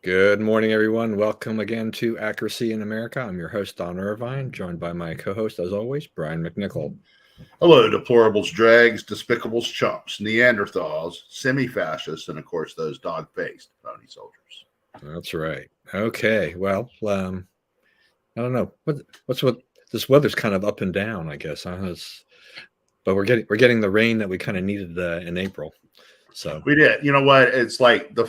Good morning, everyone. Welcome again to Accuracy in America. I'm your host, Don Irvine, joined by my co-host, as always, Brian McNichol. Hello, deplorables, drags, despicables, chumps, Neanderthals, semi-fascists, and of course those dog-faced phony soldiers. That's right. Okay. Well, I don't know what this weather's kind of up and down, I guess. But we're getting the rain that we kind of needed in April. So We did. You know what? It's like the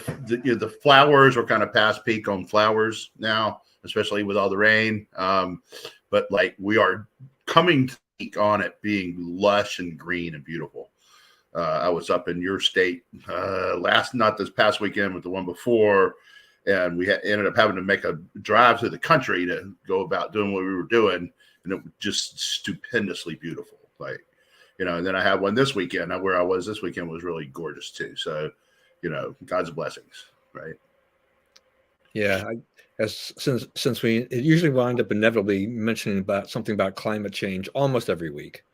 flowers are kind of past peak on flowers now, especially with all the rain. But like we are coming to peak on it being lush and green and beautiful. I was up in your state not this past weekend, but the one before, and we ended up having to make a drive through the country to go about doing what we were doing, and it was just stupendously beautiful. And then I had one this weekend. Where I was this weekend was really gorgeous too. So, God's blessings, right? yeah, since we usually wind up inevitably mentioning about something about climate change almost every week.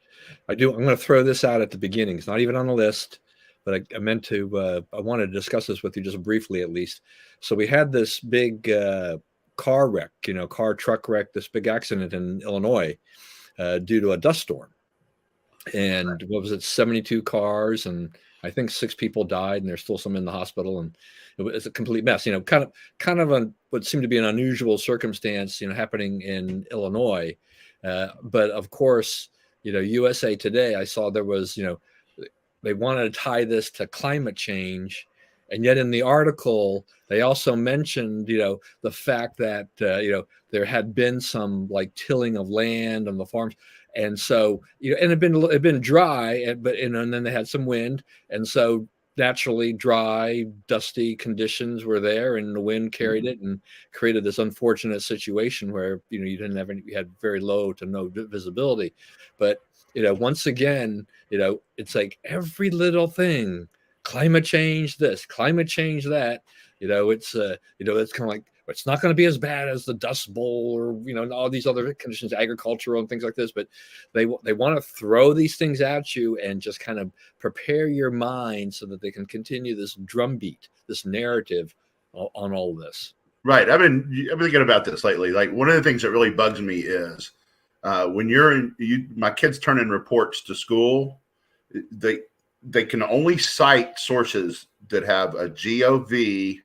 I'm going to throw this out at the beginning. It's not even on the list, but I meant to. I wanted to discuss this with you just briefly, at least. So we had this big car wreck, car truck wreck, this big accident in Illinois due to a dust storm. And what was it? 72 cars, and I think 6 people died, and there's still some in the hospital. And it's a complete mess. Kind of what seemed to be an unusual circumstance, happening in Illinois. But of course, USA Today, I saw there was, they wanted to tie this to climate change. And yet in the article, they also mentioned, the fact that, there had been some like tilling of land on the farms. And so, and it'd been dry, and then they had some wind. And so naturally dry, dusty conditions were there, and the wind carried it and created this unfortunate situation where, you didn't have you had very low to no visibility. But, once again, it's like every little thing, climate change, this, climate change, that, it's kind of like, it's not going to be as bad as the Dust Bowl or, all these other conditions, agricultural and things like this. But they want to throw these things at you and just kind of prepare your mind so that they can continue this drumbeat, this narrative on all of this. Right. I've been thinking about this lately. Like one of the things that really bugs me is when my kids turn in reports to school, they can only cite sources that have a GOV,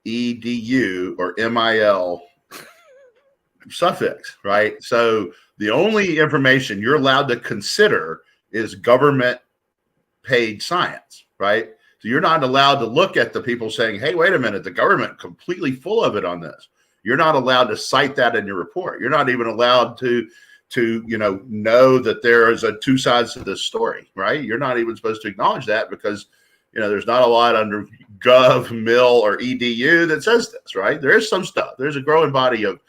EDU, or MIL suffix, right? So the only information you're allowed to consider is government paid science, right? So you're not allowed to look at the people saying, hey, wait a minute, the government completely full of it on this. You're not allowed to cite that in your report. You're not even allowed to know that there is two sides to this story, right? You're not even supposed to acknowledge that because there's not a lot under Gov, Mil, or EDU that says this, right? There is some stuff. There's a growing body of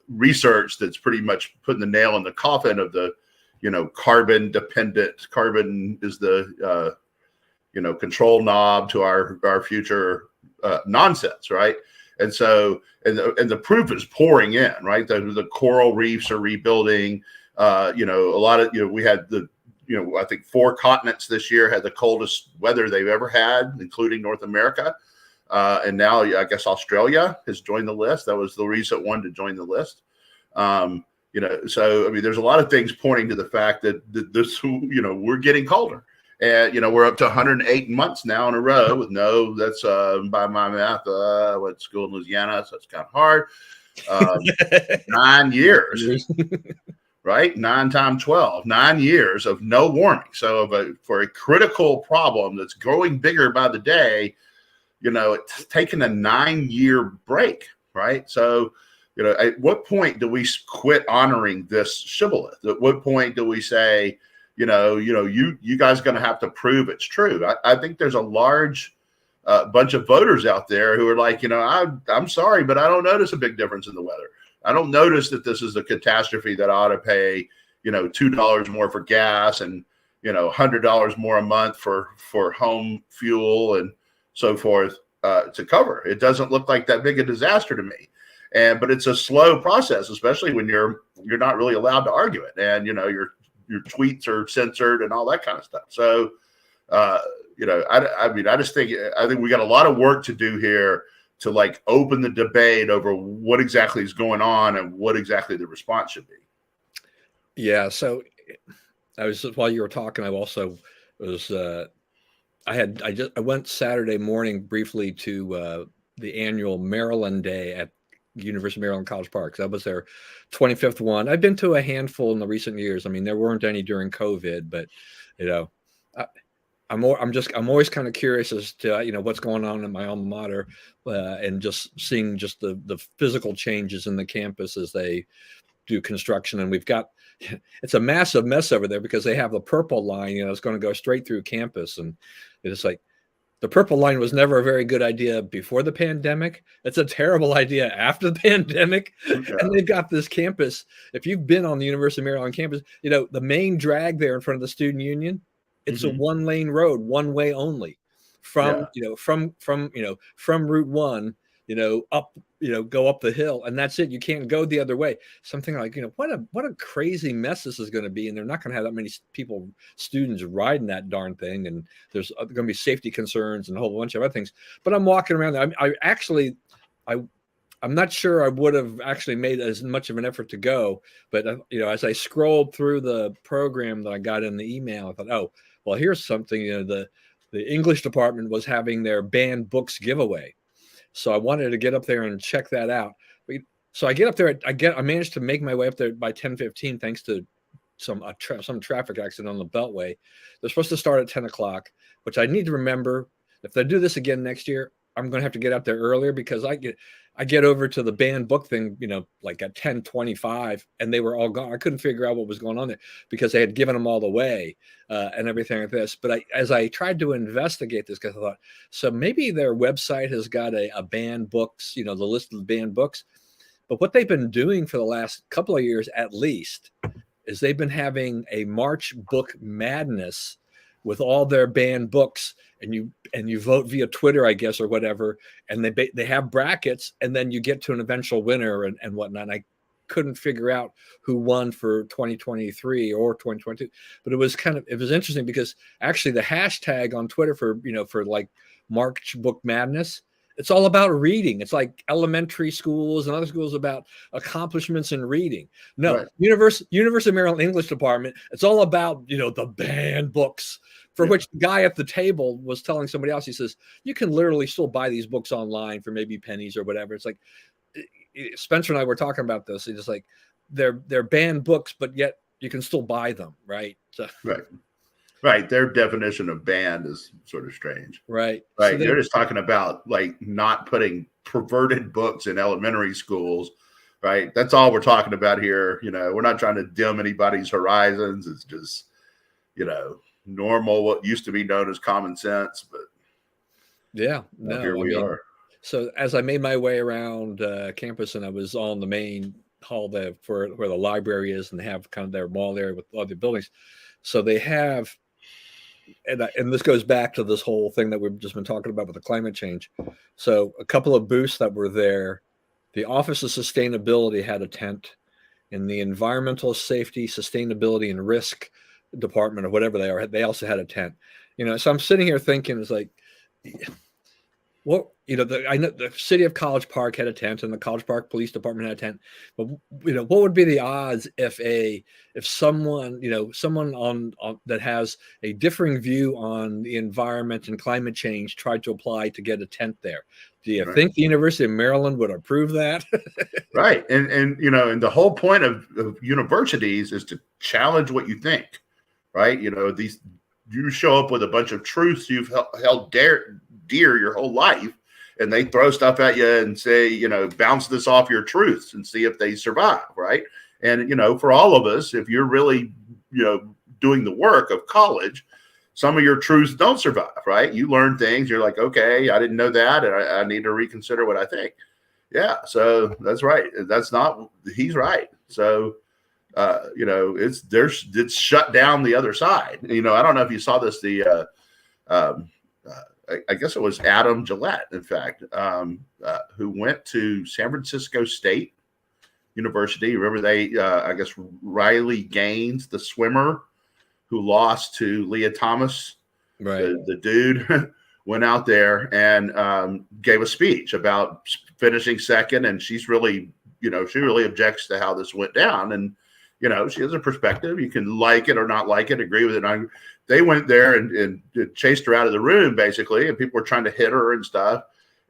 research that's pretty much putting the nail in the coffin of the, carbon dependent. Carbon is the, control knob to our future nonsense, right? And so, and the proof is pouring in, right? The coral reefs are rebuilding. A lot of, we had I think 4 continents this year had the coldest weather they've ever had, including North America. And now I guess Australia has joined the list. That was the recent one to join the list. So, there's a lot of things pointing to the fact that this, we're getting colder. And, we're up to 108 months now in a row with that's by my math, went to school in Louisiana, so it's kind of hard. 9 years. Right? 9 times 12, 9 years of no warming. So for a critical problem that's growing bigger by the day, it's taken a 9-year break, right? So, at what point do we quit honoring this shibboleth? At what point do we say, you guys are going to have to prove it's true? I think there's a large bunch of voters out there who are like, I'm sorry, but I don't notice a big difference in the weather. I don't notice that this is a catastrophe that I ought to pay, $2 more for gas and, $100 more a month for home fuel and so forth to cover. It doesn't look like that big a disaster to me. But it's a slow process, especially when you're not really allowed to argue it. And, your tweets are censored and all that kind of stuff. So, I think we got a lot of work to do here to like open the debate over what exactly is going on and what exactly the response should be. Yeah. So I was, while you were talking, I also was, I went Saturday morning briefly to the annual Maryland Day at University of Maryland College Park. That was their 25th one. I've been to a handful in the recent years. I mean, there weren't any during COVID, but you know, I, I'm always kind of curious as to what's going on in my alma mater, and just seeing just the physical changes in the campus as they do construction. And we've got, it's a massive mess over there because they have the purple line, it's going to go straight through campus. And it's like, the purple line was never a very good idea before the pandemic. It's a terrible idea after the pandemic. Yeah. And they've got this campus. If you've been on the University of Maryland campus, the main drag there in front of the student union, it's a one-lane road, one way only, from from Route 1, up, go up the hill, and that's it. You can't go the other way. Something like, what a crazy mess this is going to be. And they're not going to have that many students riding that darn thing. And there's going to be safety concerns and a whole bunch of other things. But I'm walking around there. I'm not sure I would have actually made as much of an effort to go, but as I scrolled through the program that I got in the email, I thought, oh, well, here's something. The English department was having their banned books giveaway, so I wanted to get up there and check that out. So I get up there. I managed to make my way up there by 10:15, thanks to some traffic accident on the Beltway. They're supposed to start at 10 o'clock, which I need to remember. If they do this again next year, I'm going to have to get up there earlier, because I get over to the banned book thing, like at 10:25, and they were all gone. I couldn't figure out what was going on there because they had given them all away, and everything like this. But as I tried to investigate this, because I thought, so maybe their website has got a banned books, the list of banned books. But what they've been doing for the last couple of years, at least, is they've been having a March book madness with all their banned books, and you vote via Twitter, I guess, or whatever, and they have brackets, and then you get to an eventual winner and whatnot. And I couldn't figure out who won for 2023 or 2022, but it was interesting, because actually the hashtag on Twitter for like March Book Madness, it's all about reading. It's like elementary schools and other schools about accomplishments in reading. No, right. University of Maryland English Department, it's all about, the banned books, for which the guy at the table was telling somebody else, he says, you can literally still buy these books online for maybe pennies or whatever. It's like, Spencer and I were talking about this. It's like, they're banned books, but yet you can still buy them. Right. So, Right. Their definition of banned is sort of strange. Right. So they're just talking about like not putting perverted books in elementary schools. Right. That's all we're talking about here. We're not trying to dim anybody's horizons. It's just, normal, what used to be known as common sense. But yeah, no, here we are. So as I made my way around campus, and I was on the main hall there where the library is, and they have kind of their mall area with all the buildings. So they have, and this goes back to this whole thing that we've just been talking about with the climate change. So a couple of booths that were there, the Office of Sustainability had a tent, and the Environmental Safety, Sustainability, and Risk Department, or whatever they are, they also had a tent. So I'm sitting here thinking, it's like, what, I know the city of College Park had a tent, and the College Park Police Department had a tent, but what would be the odds if someone on that has a differing view on the environment and climate change tried to apply to get a tent there? Do you think the University of Maryland would approve that? Right. And the whole point of universities is to challenge what you think, right? You show up with a bunch of truths you've held dear your whole life, and they throw stuff at you and say, bounce this off your truths and see if they survive. Right. And, for all of us, if you're really, doing the work of college, some of your truths don't survive. Right. You learn things. You're like, okay, I didn't know that, and I need to reconsider what I think. Yeah. So that's right. He's right. So, it's shut down the other side. I don't know if you saw this, I guess it was Adam Gillette, in fact, who went to San Francisco State University. Remember I guess Riley Gaines, the swimmer who lost to Leah Thomas, right? The dude went out there and gave a speech about finishing second, and she's really, she really objects to how this went down. And, she has a perspective. You can like it or not like it, agree with it. They went there and chased her out of the room, basically, and people were trying to hit her and stuff.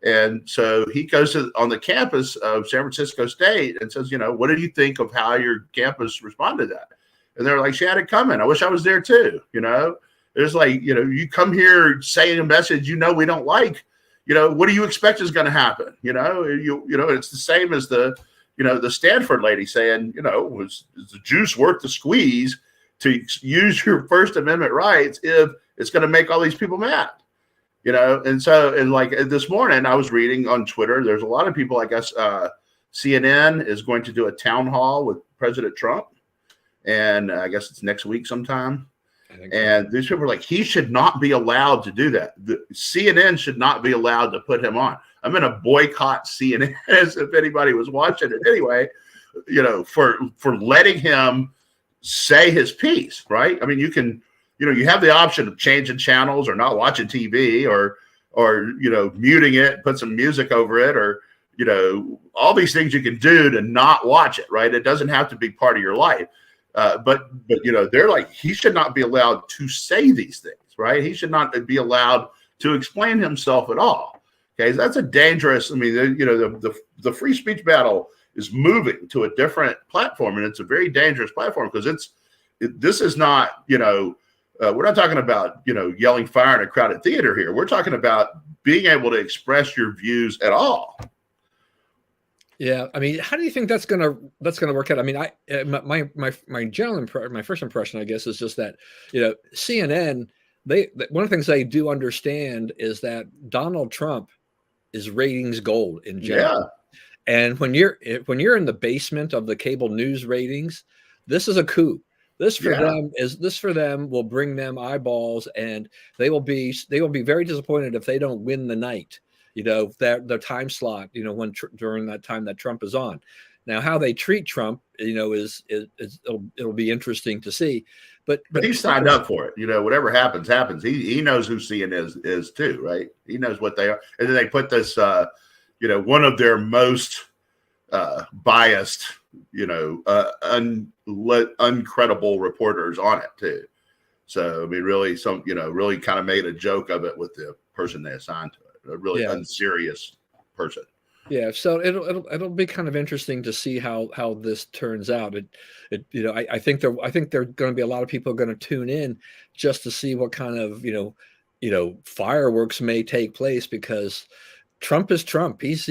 And so he goes on the campus of San Francisco State and says, what do you think of how your campus responded to that? And they're like, she had it coming. I wish I was there too. It's like, you come here saying a message, we don't like, what do you expect is going to happen? It's the same as the Stanford lady saying, is the juice worth the squeeze to use your First Amendment rights if it's going to make all these people mad? And like this morning I was reading on Twitter, there's a lot of people, I guess, CNN is going to do a town hall with President Trump. And I guess it's next week sometime. And these people are like, he should not be allowed to do that. The CNN should not be allowed to put him on. I'm going to boycott CNN as if anybody was watching it anyway, for letting him say his piece, right? I mean, you can, you have the option of changing channels or not watching TV or muting it, put some music over it, or, all these things you can do to not watch it, right? It doesn't have to be part of your life. But they're like, he should not be allowed to say these things, right? He should not be allowed to explain himself at all. Okay, so that's a dangerous. I mean, the free speech battle is moving to a different platform, and it's a very dangerous platform because this is not, we're not talking about yelling fire in a crowded theater here. We're talking about being able to express your views at all. Yeah, I mean, how do you think that's gonna work out? I mean, my general my first impression, I guess, is just that CNN, one of the things they do understand is that Donald Trump is ratings gold in general. Yeah. And when you're in the basement of the cable news ratings, this is a coup. This for them will bring them eyeballs, and they will be very disappointed if they don't win the night. The time slot, during that time that Trump is on. Now, how they treat Trump, it'll be interesting to see. But he signed up for it. Whatever happens. He knows who CNN is too, right? He knows what they are. And then they put this, one of their most biased, uncredible reporters on it too. So I mean, really, really kind of made a joke of it with the person they assigned to it. A really unserious person. Yeah, so it'll be kind of interesting to see how this turns out. I think there are going to be a lot of people going to tune in just to see what kind of fireworks may take place, because Trump is Trump. He's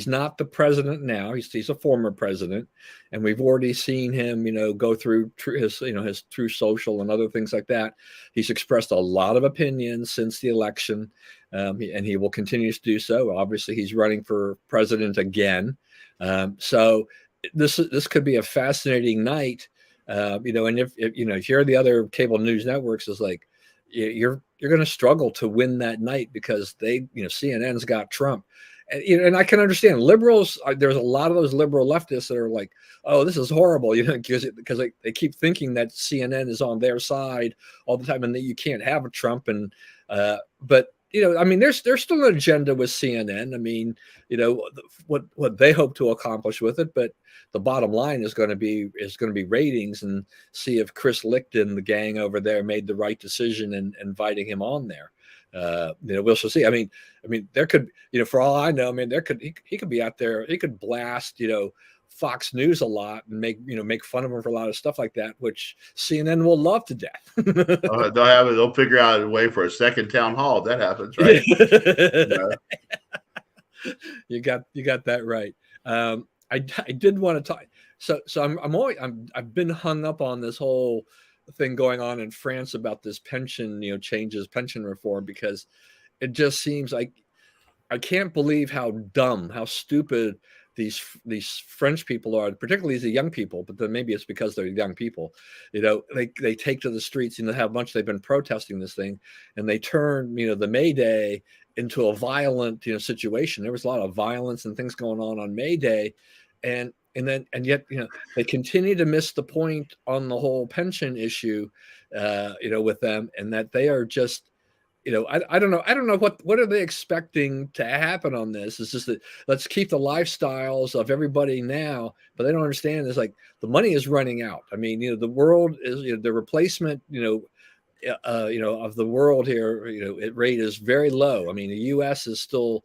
not the president now. He's a former president, and we've already seen him go through his True Social and other things like that. He's expressed a lot of opinions since the election, and he will continue to do so. Obviously, he's running for president again, so this could be a fascinating night. And if you're the other cable news networks, is like, you're going to struggle to win that night because CNN's got Trump, and I can understand liberals. There's a lot of those liberal leftists that are like, oh, this is horrible, because they keep thinking that CNN is on their side all the time and that you can't have a Trump. And but I mean, there's still an agenda with CNN. I mean, what they hope to accomplish with it, but the bottom line is going to be ratings, and see if Chris Lichten, the gang over there, made the right decision in inviting him on there. We'll see. I mean, there could, for all I know, I mean, he could be out there. He could blast, Fox News a lot and make fun of him for a lot of stuff like that, which CNN will love to death. They'll figure out a way for a second town hall if that happens, right? You got that right. I did want to talk. So I've been hung up on this whole thing going on in France about this pension, changes, pension reform, because it just seems like I can't believe how dumb, how stupid these French people are, particularly the young people. But then maybe it's because they're young people. They take to the streets, how much they've been protesting this thing, and they turn the May Day into a violent situation. There was a lot of violence and things going on May Day, and yet they continue to miss the point on the whole pension issue, with them, and that they are just I don't know. I don't know what are they expecting to happen on this. It's just that let's keep the lifestyles of everybody now, but they don't understand. It's like the money is running out. I mean, the world is the replacement, of the world here, rate is very low. I mean, the U.S. is still,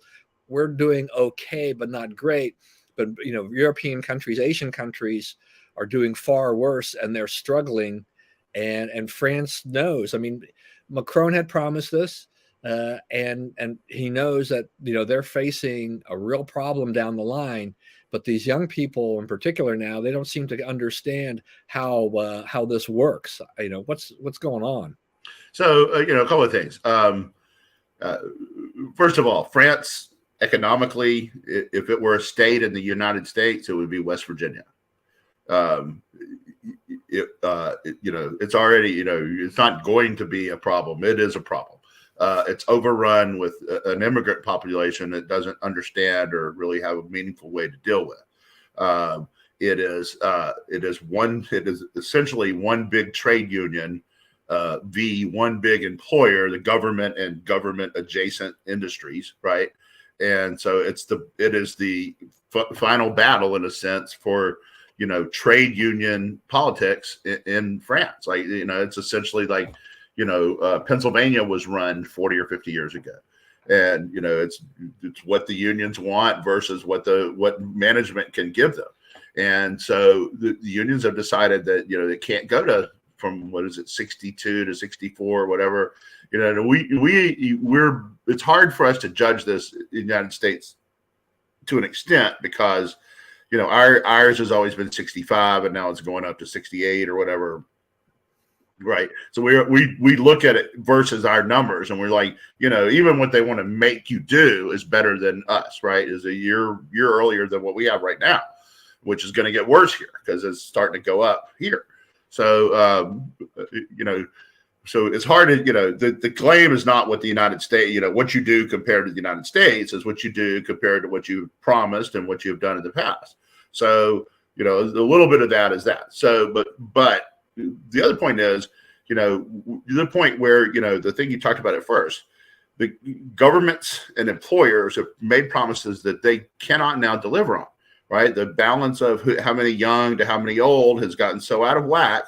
we're doing okay, but not great. But European countries, Asian countries are doing far worse, and they're struggling. And France knows. I mean, Macron had promised this, and he knows that they're facing a real problem down the line. But these young people, in particular, now they don't seem to understand how this works. What's going on. So a couple of things. First of all, France economically, if it were a state in the United States, it would be West Virginia. It's already, it's not going to be a problem. It is a problem. It's overrun with an immigrant population that doesn't understand or really have a meaningful way to deal with. It is essentially one big trade union, one big employer, the government and government adjacent industries, right? And so it is the final battle, in a sense, for trade union politics in France. Like, it's essentially like, Pennsylvania was run 40 or 50 years ago. And, it's what the unions want versus what management can give them. And so the unions have decided that, they can't go to from 62 to 64 or whatever. It's hard for us to judge this in the United States to an extent because ours has always been 65 and now it's going up to 68 or whatever. Right. So we look at it versus our numbers and we're like, even what they want to make you do is better than us, right? Is a year earlier than what we have right now, which is going to get worse here because it's starting to go up here. So, so it's hard to, the claim is not what the United States, what you do compared to the United States is what you do compared to what you promised and what you've done in the past. So, a little bit of that is that. So, but the other point is, the point where, the thing you talked about at first, the governments and employers have made promises that they cannot now deliver on, right? The balance of how many young to how many old has gotten so out of whack,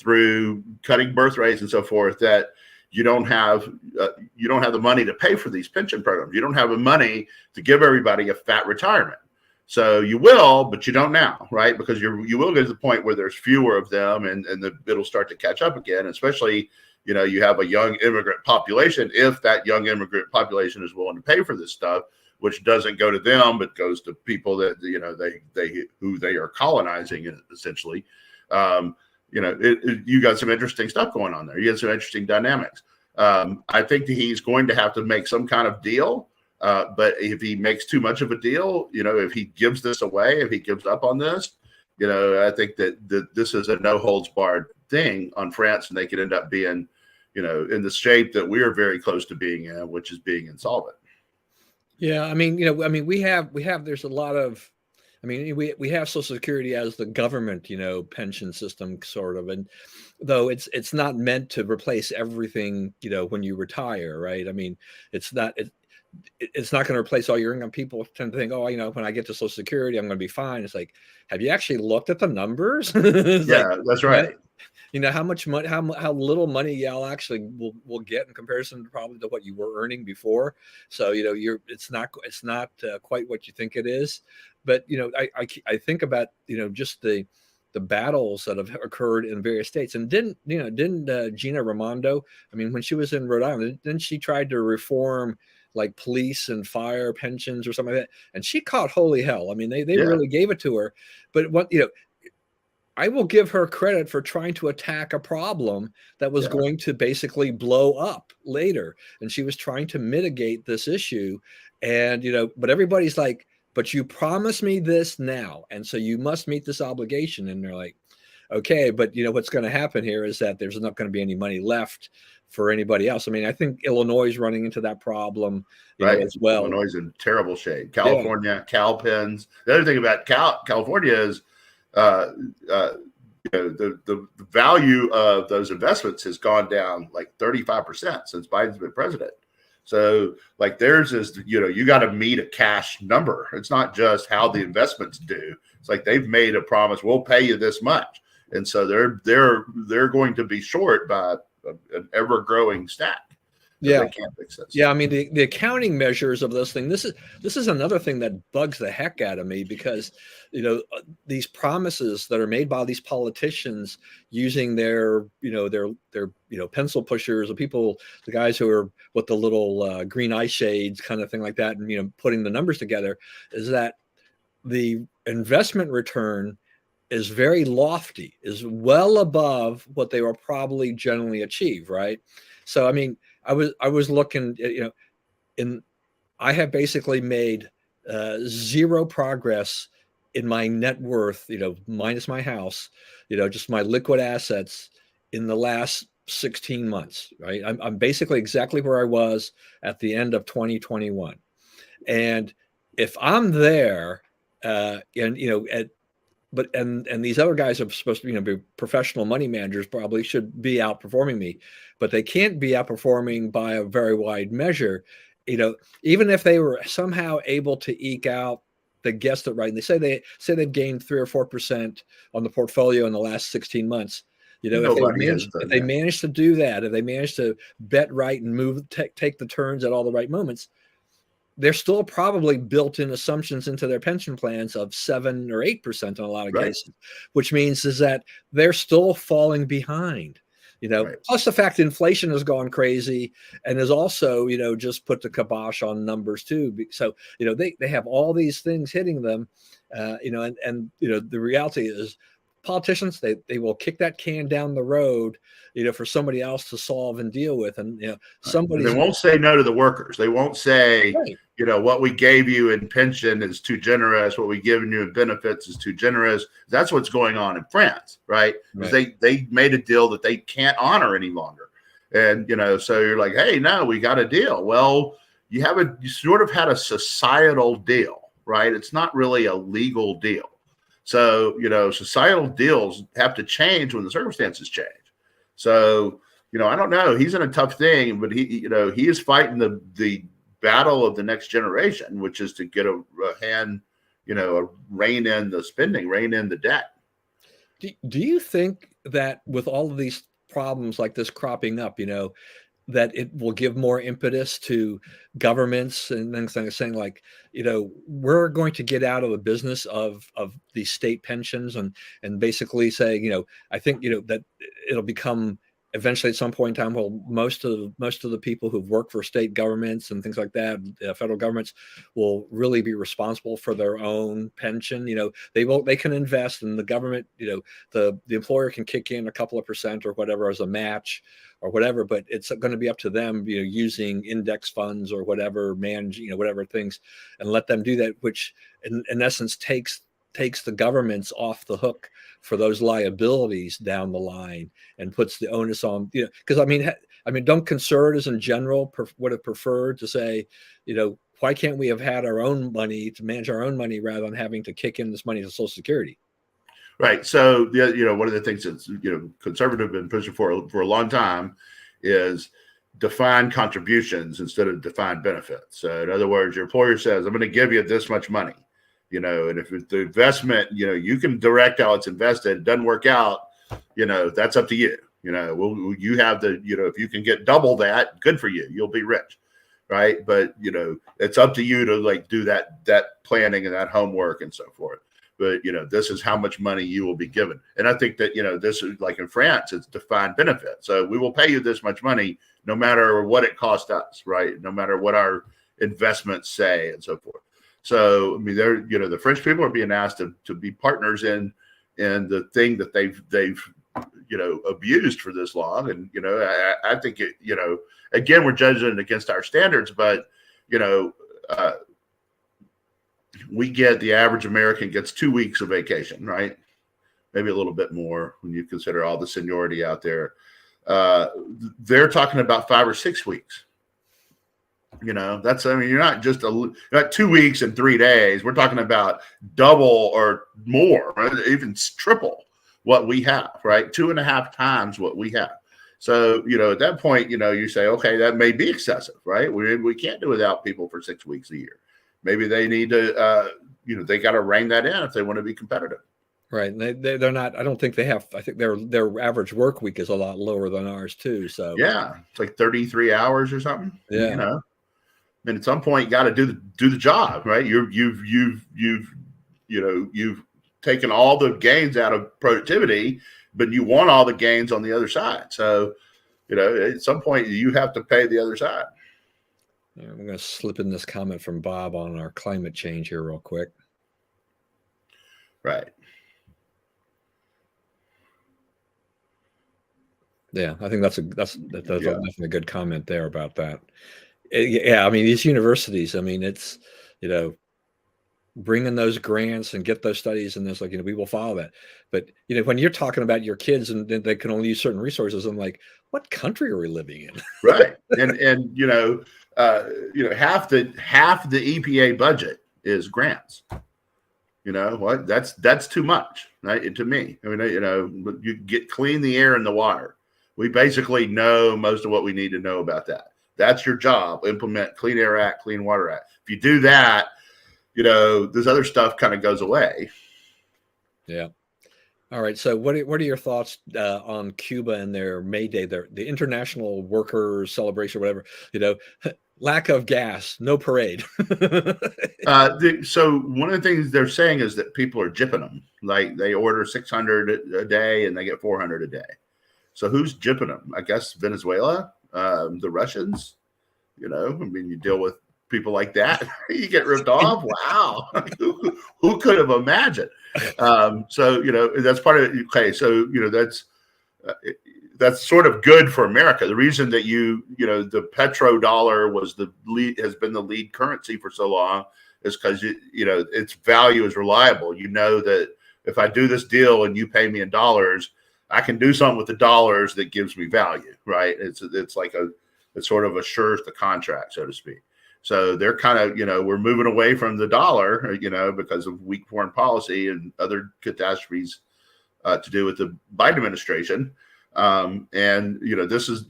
through cutting birth rates and so forth, that you don't have the money to pay for these pension programs. You don't have the money to give everybody a fat retirement. So you will, but you don't now, right? Because you will get to the point where there's fewer of them, and it'll start to catch up again. Especially, you have a young immigrant population. If that young immigrant population is willing to pay for this stuff, which doesn't go to them, but goes to people that who they are colonizing, essentially. You got some interesting stuff going on there. You got some interesting dynamics. I think that he's going to have to make some kind of deal. But if he makes too much of a deal, if he gives this away, if he gives up on this, I think that this is a no holds barred thing on France, and they could end up being, in the shape that we are very close to being in, which is being insolvent. Yeah, I mean, we have there's a lot of, we have Social Security as the government, pension system sort of, and though it's not meant to replace everything, when you retire, right? I mean, it's not going to replace all your income. People tend to think, oh, when I get to Social Security, I'm going to be fine. It's like, have you actually looked at the numbers? That's right. How much money, how little money y'all actually will get in comparison to probably to what you were earning before. So, it's not quite what you think it is. But, I think about, just the battles that have occurred in various states. And didn't Gina Raimondo, when she was in Rhode Island, didn't she try to reform like police and fire pensions or something like that? And she caught holy hell. They really gave it to her. But what, I will give her credit for trying to attack a problem that was going to basically blow up later. And she was trying to mitigate this issue. And, but everybody's like, but you promised me this now. And so you must meet this obligation. And they're like, okay, but what's going to happen here is that there's not going to be any money left for anybody else. I think Illinois is running into that problem, as well. Illinois is in terrible shape. California, Cal Pens. The other thing about California is the value of those investments has gone down like 35% since Biden's been president. So like theirs is, you got to meet a cash number. It's not just how the investments do. It's like they've made a promise, we'll pay you this much. And so they're going to be short by an ever growing stack. Yeah. They can't fix this. Yeah, I mean the accounting measures of this thing. This is another thing that bugs the heck out of me, because these promises that are made by these politicians using their pencil pushers, the guys who are with the little green eye shades kind of thing like that, and putting the numbers together, is that the investment return is very lofty, is well above what they will probably generally achieve, right? So I mean, I was looking, and I have basically made zero progress in my net worth, minus my house, just my liquid assets in the last 16 months, right? I'm basically exactly where I was at the end of 2021. And if I'm there, and these other guys are supposed to be professional money managers, probably should be outperforming me, but they can't be outperforming by a very wide measure. Even if they were somehow able to eke out, they guessed it right, and they've gained 3 or 4% on the portfolio in the last 16 months. If they manage to do that, if they manage to bet right and take the turns at all the right moments, they're still probably built-in assumptions into their pension plans of 7 or 8% in a lot of cases, which means is that they're still falling behind. Plus the fact inflation has gone crazy and has also, just put the kibosh on numbers too. So, they have all these things hitting them, and the reality is politicians, they will kick that can down the road, for somebody else to solve and deal with. And, they won't say no to the workers. They won't say, what we gave you in pension is too generous. What we given you in benefits is too generous. That's what's going on in France, right? Because they made a deal that they can't honor any longer. And, so you're like, hey, no, we got a deal. Well, you sort of had a societal deal, right? It's not really a legal deal. So, societal deals have to change when the circumstances change. So, I don't know. He's in a tough thing, but he is fighting the battle of the next generation, which is to get a rein in the spending, rein in the debt. Do you think that with all of these problems like this cropping up, that it will give more impetus to governments and then saying like, we're going to get out of the business of these state pensions and basically saying, I think, that it'll become eventually at some point in time, well, most of the people who've worked for state governments and things like that, federal governments, will really be responsible for their own pension. They can invest in the government. The employer can kick in a couple of percent or whatever as a match or whatever, but it's going to be up to them, using index funds or whatever, whatever things, and let them do that, which in essence takes the governments off the hook for those liabilities down the line and puts the onus on, because I mean, don't conservatives in general would have preferred to say, why can't we have had our own money to manage our own money rather than having to kick in this money to Social Security? Right. So, one of the things that's, conservative have been pushing for a long time is defined contributions instead of defined benefits. So in other words, your employer says, I'm going to give you this much money, and if it's the investment, you can direct how it's invested. It doesn't work out, that's up to you. You have if you can get double that, good for you. You'll be rich. Right. But, it's up to you to do that planning and that homework and so forth. But, this is how much money you will be given. And I think that, this is like in France, it's defined benefit. So we will pay you this much money, no matter what it cost us, right? No matter what our investments say and so forth. So, I mean, the French people are being asked to be partners in the thing that they've abused for this long. And, I think again, we're judging it against our standards, but, the average American gets 2 weeks of vacation, right? Maybe a little bit more when you consider all the seniority out there. They're talking about 5 or 6 weeks. You're not just not 2 weeks and 3 days. We're talking about double or more, right? Even triple what we have, right? 2.5 times what we have. So, at that point, you say, okay, that may be excessive, right? We can't do without people for 6 weeks a year. Maybe they need to, they got to rein that in if they want to be competitive. Right. And they're not, I don't think they have, I think their average work week is a lot lower than ours too. So yeah, it's like 33 hours or something. Yeah. And at some point you got to do the job, right? You've taken all the gains out of productivity, but you want all the gains on the other side. So, at some point you have to pay the other side. I'm going to slip in this comment from Bob on our climate change here real quick. Right. Yeah, I think that's definitely a good comment there about that. Yeah, I mean, these universities, I mean, it's, bring in those grants and get those studies, and it's like, we will follow that. But, when you're talking about your kids and they can only use certain resources, I'm like, what country are we living in? Right. And half the EPA budget is grants. What? That's too much, right? To me. I mean, you get clean the air and the water. We basically know most of what we need to know about that. That's your job. Implement Clean Air Act, Clean Water Act. If you do that, this other stuff kind of goes away. Yeah. All right. So what are your thoughts on Cuba and their May Day, the International Workers Celebration, whatever, lack of gas, no parade. So one of the things they're saying is that people are jipping them. Like they order 600 a day and they get 400 a day. So who's jipping them? I guess Venezuela, the Russians, I mean, you deal with people like that, you get ripped off. Wow. who could have imagined? So, that's part of it. Okay. So, that's sort of good for America. The reason that the petrodollar has been the lead currency for so long is because, its value is reliable. That if I do this deal and you pay me in dollars, I can do something with the dollars that gives me value, right? It's like it sort of assures the contract, so to speak. So they're kind of, we're moving away from the dollar, because of weak foreign policy and other catastrophes to do with the Biden administration. This is,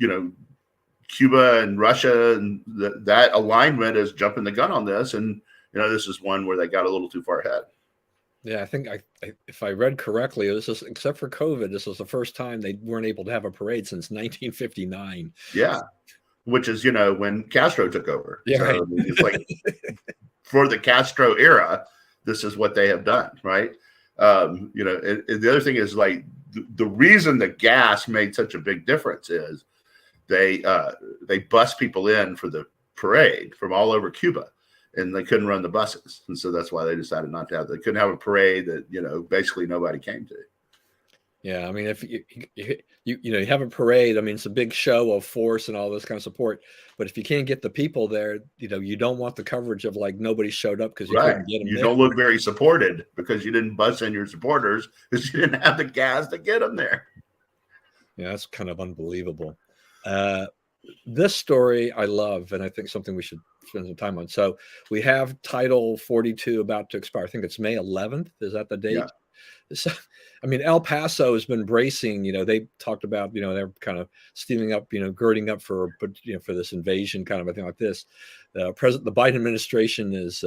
Cuba and Russia and that alignment is jumping the gun on this. And, this is one where they got a little too far ahead. Yeah, I think if I read correctly, except for COVID, this was the first time they weren't able to have a parade since 1959. Yeah. Which is, when Castro took over. Yeah, so right. It's like for the Castro era, this is what they have done, right? And the other thing is like the reason the gas made such a big difference is they bus people in for the parade from all over Cuba, and they couldn't run the buses, and so that's why they decided not to have. They couldn't have a parade that basically nobody came to. Yeah, I mean, if you have a parade, I mean, it's a big show of force and all this kind of support. But if you can't get the people there, you don't want the coverage of like nobody showed up because you couldn't get them. You there. don't look very supported because you didn't bus in your supporters because you didn't have the gas to get them there. Yeah, that's kind of unbelievable. This story I love, and I think something we should spend some time on. So we have Title 42 about to expire. I think it's May 11th. Is that the date? Yeah. So, I mean, El Paso has been bracing. They talked about, they're kind of steaming up, girding up for this invasion kind of a thing like this. The Biden administration is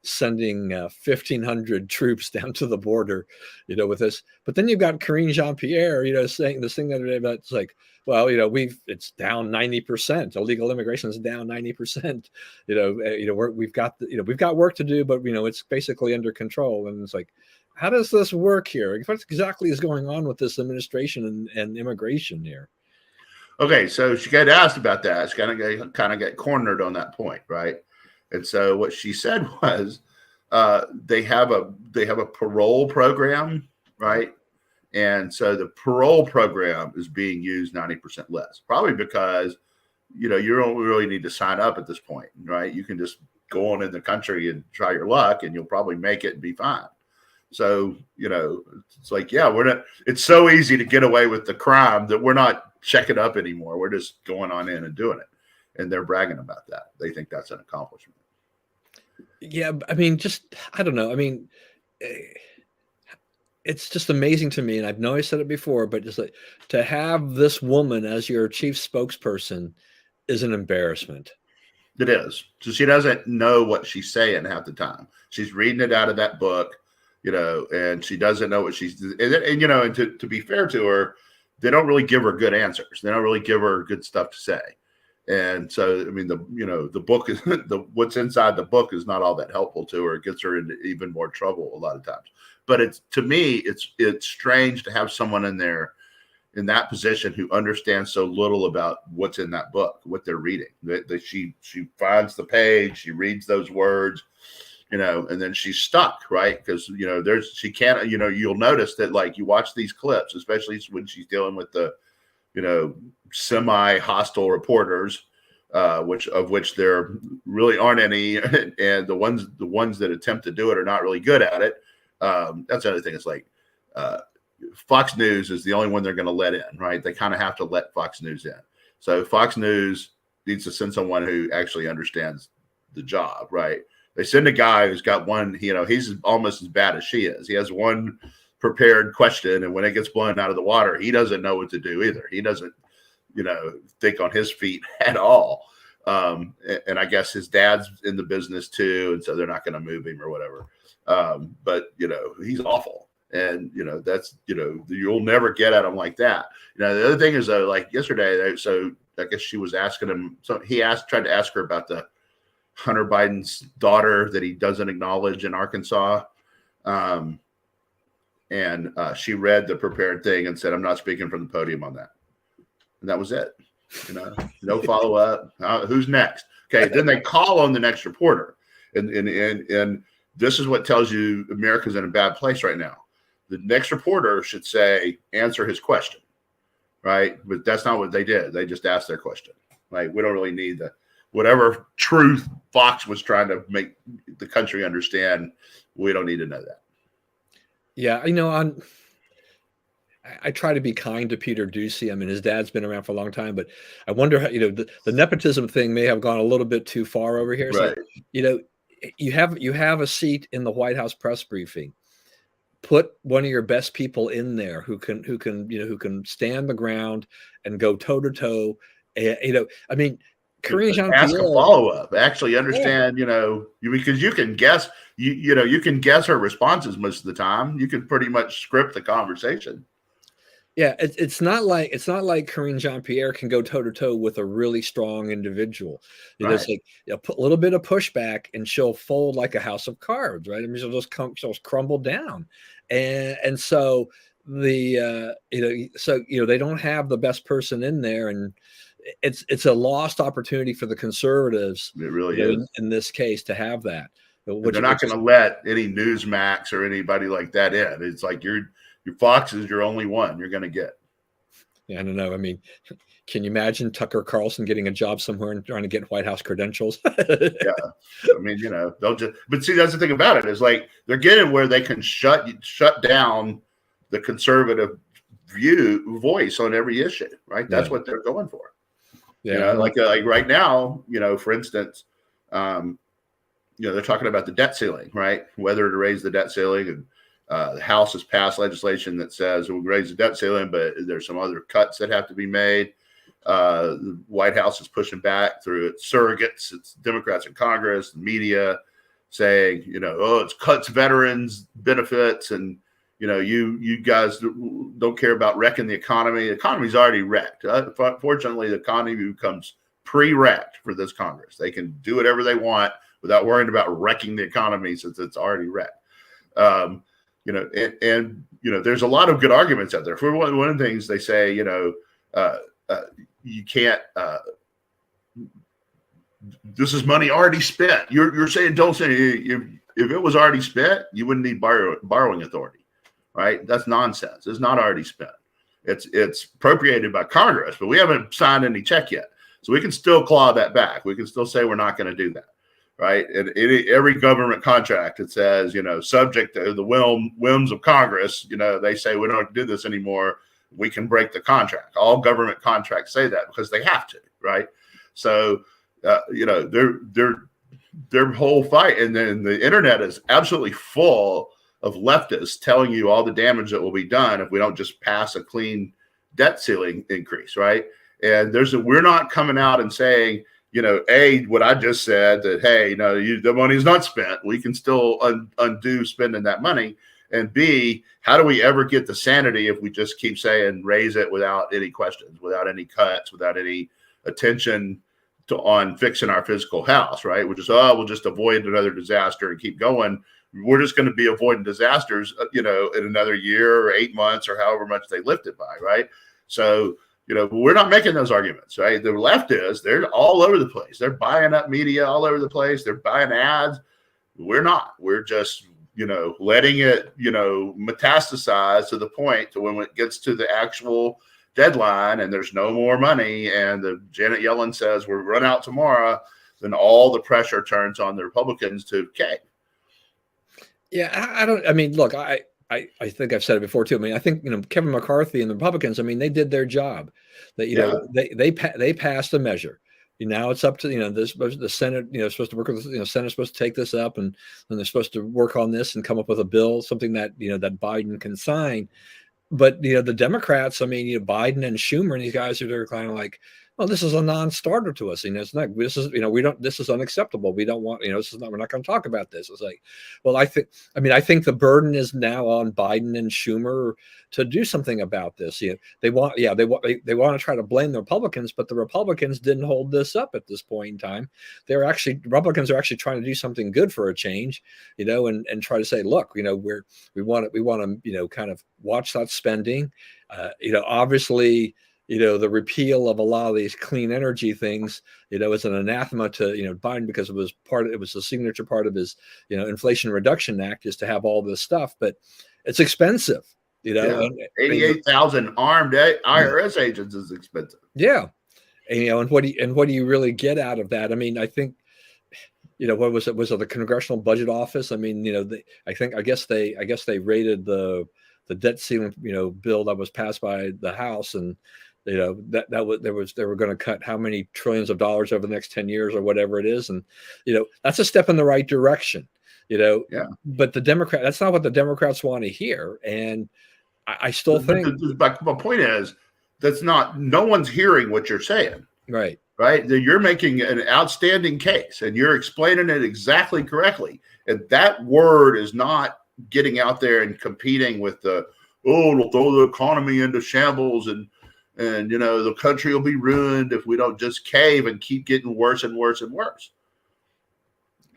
sending 1,500 troops down to the border, with this. But then you've got Karine Jean-Pierre, saying this thing the other day about it's like, well, it's down 90%. Illegal immigration is down 90%. We've got work to do, but it's basically under control. And it's like, how does this work here? What exactly is going on with this administration and immigration here? Okay, so she got asked about that. She kind of got cornered on that point, right? And so what she said was, they have a parole program, right? And so the parole program is being used 90% less, probably because you don't really need to sign up at this point, right? You can just go on in the country and try your luck, and you'll probably make it and be fine. So, it's like, yeah, it's so easy to get away with the crime that we're not checking up anymore. We're just going on in and doing it. And they're bragging about that. They think that's an accomplishment. Yeah. I mean, I don't know. I mean, it's just amazing to me, and I've known I said it before, but just like to have this woman as your chief spokesperson is an embarrassment. It is. So she doesn't know what she's saying half the time. She's reading it out of that book, and she doesn't know what she's and to be fair to her, they don't really give her good answers. They don't really give her good stuff to say. And so, I mean, the book is what's inside the book is not all that helpful to her. It gets her into even more trouble a lot of times. But to me, it's strange to have someone in there in that position who understands so little about what's in that book, what they're reading. That she finds the page, she reads those words, and then she's stuck, right? Because she can't. You'll notice that, like, you watch these clips, especially when she's dealing with the semi-hostile reporters, which there really aren't any, and the ones that attempt to do it are not really good at it. That's the other thing. It's like Fox News is the only one they're going to let in, right? They kind of have to let Fox News in. So Fox News needs to send someone who actually understands the job, right? They send a guy who's got one, he's almost as bad as she is. He has one prepared question, and when it gets blown out of the water, he doesn't know what to do either. He doesn't, think on his feet at all. And I guess his dad's in the business too, and so they're not going to move him or whatever. But he's awful. And that's you'll never get at him like that. The other thing is, though, like yesterday, so I guess she was asking him. So he tried to ask her about the Hunter Biden's daughter that he doesn't acknowledge in Arkansas, and she read the prepared thing and said, "I'm not speaking from the podium on that," and that was it. No follow up. Who's next? Okay, then they call on the next reporter, and this is what tells you America's in a bad place right now. The next reporter should say, answer his question, right? But that's not what they did. They just asked their question. Like, we don't really need whatever truth Fox was trying to make the country understand. We don't need to know that. Yeah, I try to be kind to Peter Ducey. I mean, his dad's been around for a long time, but I wonder how, the nepotism thing may have gone a little bit too far over here. Right. So, you have a seat in the White House press briefing. Put one of your best people in there who can stand the ground and go toe to toe. I mean, Karine Jean-Pierre, ask a follow up. Actually understand, because you can guess. You can guess her responses most of the time. You can pretty much script the conversation. Yeah, it's not like Karine Jean-Pierre can go toe to toe with a really strong individual. It's like put a little bit of pushback, and she'll fold like a house of cards, right? I mean, she'll just crumble down, and so they don't have the best person in there, and it's a lost opportunity for the conservatives. It really is in this case to have that. They're not going to let any Newsmax or anybody like that in. It's like your Fox is your only one you're going to get. Yeah, I don't know. I mean, can you imagine Tucker Carlson getting a job somewhere and trying to get White House credentials? Yeah. I mean, they'll just, but see, that's the thing about it is like, they're getting where they can shut down the conservative voice on every issue, right? That's what they're going for. Yeah. Like right now, for instance, they're talking about the debt ceiling, right? Whether to raise the debt ceiling, and the House has passed legislation that says we'll raise the debt ceiling, but there's some other cuts that have to be made. The White House is pushing back through its surrogates, its Democrats in Congress, the media, saying, it's cuts veterans benefits, and you guys don't care about wrecking the economy. The economy's already wrecked. Fortunately, the economy becomes pre-wrecked for this Congress. They can do whatever they want without worrying about wrecking the economy since it's already wrecked. There's a lot of good arguments out there. For one of the things they say, you can't. This is money already spent. You're saying don't say if it was already spent, you wouldn't need borrowing authority, right? That's nonsense. It's not already spent. It's appropriated by Congress, but we haven't signed any check yet, so we can still claw that back. We can still say we're not going to do that. Right. And every government contract, it says, subject to the whims of Congress, they say we don't do this anymore. We can break the contract. All government contracts say that because they have to. Right. So, their whole fight. And then the internet is absolutely full of leftists telling you all the damage that will be done if we don't just pass a clean debt ceiling increase, right? And we're not coming out and saying, what I just said, that, hey, the money's not spent. We can still undo spending that money. And B, how do we ever get the sanity if we just keep saying raise it without any questions, without any cuts, without any attention on fixing our physical house, right? We'll just avoid another disaster and keep going. We're just going to be avoiding disasters, in another year or 8 months or however much they lift it by, right? So, we're not making those arguments, right? The left they're all over the place. They're buying up media all over the place. They're buying ads. We're not. We're just, letting it, metastasize to the point to when it gets to the actual deadline and there's no more money and the Janet Yellen says we'll run out tomorrow, then all the pressure turns on the Republicans to cave. Yeah, look, I think I've said it before too. I mean, I think, Kevin McCarthy and the Republicans, they did their job. That, they passed a measure. Now it's up to, the Senate, supposed to work with, Senate's supposed to take this up and they're supposed to work on this and come up with a bill, something that, that Biden can sign. But, the Democrats, Biden and Schumer and these guys are kind of like, well, this is a non-starter to us. It's not, this is, this is unacceptable. We don't want, we're not going to talk about this. It's like, well, I think the burden is now on Biden and Schumer to do something about this. They want to try to blame the Republicans, but the Republicans didn't hold this up at this point in time. Republicans are actually trying to do something good for a change, and try to say, look, we want to, kind of watch that spending, obviously, the repeal of a lot of these clean energy things, is an anathema to, Biden, because it was the signature part of his, Inflation Reduction Act, is to have all this stuff, but it's expensive, 88,000 armed IRS agents is expensive. Yeah. And what do you really get out of that? I think, what was it? Was it the Congressional Budget Office? I guess they rated the debt ceiling, bill that was passed by the House, and they were going to cut how many trillions of dollars over the next 10 years or whatever it is. And, that's a step in the right direction, but that's not what the Democrats want to hear. And I still think, but my point is, no one's hearing what you're saying. Right. You're making an outstanding case and you're explaining it exactly correctly. And that word is not getting out there and competing with it'll throw the economy into shambles and the country will be ruined if we don't just cave and keep getting worse and worse and worse.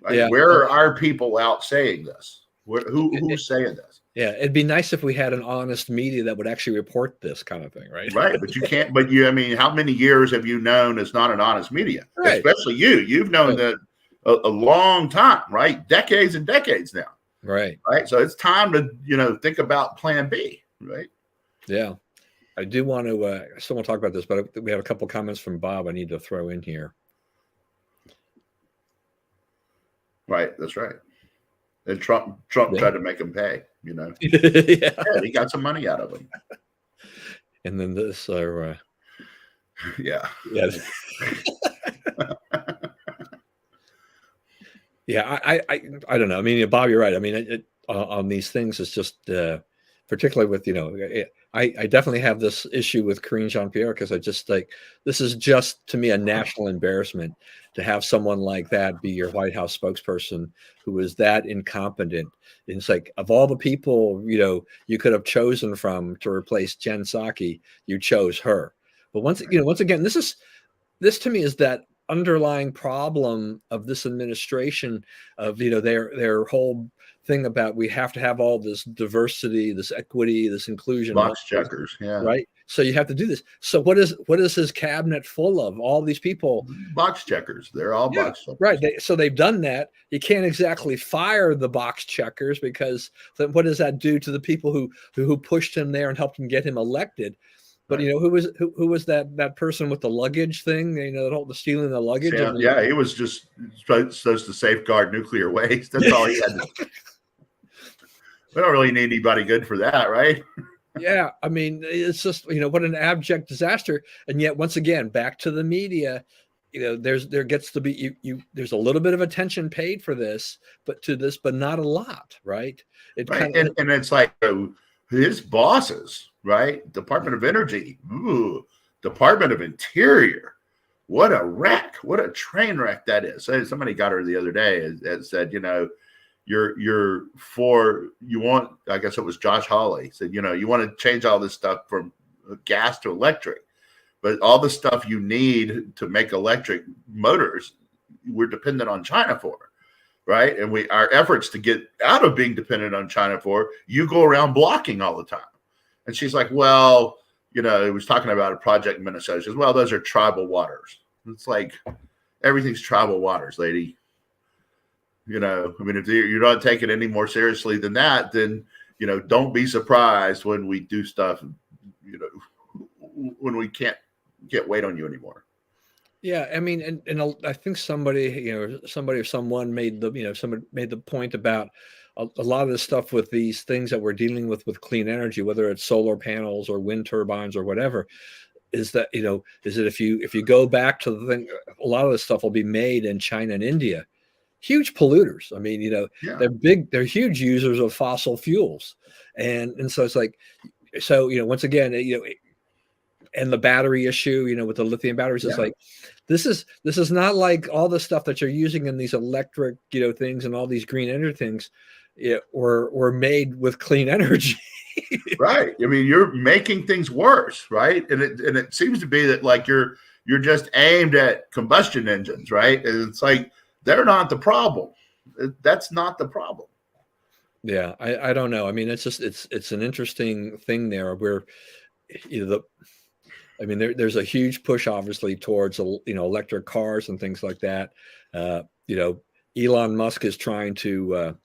Where are our people out saying this? Who's saying this? Yeah, it'd be nice if we had an honest media that would actually report this kind of thing, right? Right, but you can't. But how many years have you known it's not an honest media? Right. Especially you. You've known that a long time, right? Decades and decades now. Right. So it's time to think about Plan B, right? Yeah. I do want to, I still want to talk about this, but we have a couple comments from Bob I need to throw in here. Right, that's right. And Trump tried to make him pay, Yeah, he got some money out of him. And then this, yeah. Yeah, I don't know. Bob, you're right. On these things, it's just, particularly with, I definitely have this issue with Karine Jean-Pierre, because I just this is just, to me, a national embarrassment to have someone like that be your White House spokesperson who is that incompetent. And it's like, of all the people, you could have chosen from to replace Jen Psaki, you chose her. But once again, this to me is that underlying problem of this administration, of their whole thing about we have to have all this diversity, this equity, this inclusion, box checkers, right? So you have to do this. So what is his cabinet full of? All these people, box checkers. They're all box checkers, right? So they've done that. You can't exactly fire the box checkers, because then what does that do to the people who pushed him there and helped him get him elected? But who was that person with the luggage thing? The stealing the luggage. Yeah, he was just supposed to safeguard nuclear waste. That's all he had to. We don't really need anybody good for that, right? Yeah, it's just what an abject disaster. And yet, once again, back to the media. there gets to be there's a little bit of attention paid for this, but not a lot, right? It Right. kind of And it's like his bosses, right? Department of Energy, ooh, Department of Interior. What a wreck. What a train wreck that is. Somebody got her the other day and said, you're for, you want, I guess it was Josh Hawley said, you want to change all this stuff from gas to electric, but all the stuff you need to make electric motors, we're dependent on China for. Right. And our efforts to get out of being dependent on China for, you go around blocking all the time. And she's like, well, it was talking about a project in Minnesota. She says, well, those are tribal waters. It's like, everything's tribal waters, lady. I mean, if you're not taking it any more seriously than that, then, don't be surprised when we do stuff, when we can't wait on you anymore. Yeah, I mean, and I think somebody or someone made somebody made the point about a lot of the stuff with these things that we're dealing with clean energy, whether it's solar panels or wind turbines or whatever, is that if you go back to the thing, a lot of this stuff will be made in China and India, huge polluters. I mean, Yeah. they're huge users of fossil fuels, and so it's like, so once again, and the battery issue, with the lithium batteries, it's like, this is not like all the stuff that you're using in these electric, things and all these green energy things, were made with clean energy. Right. I mean, you're making things worse, right? And it seems to be that like you're just aimed at combustion engines, right? And it's like they're not the problem. That's not the problem. Yeah, I don't know. I mean, it's just it's an interesting thing there where there's a huge push, obviously, towards electric cars and things like that. Elon Musk is trying to,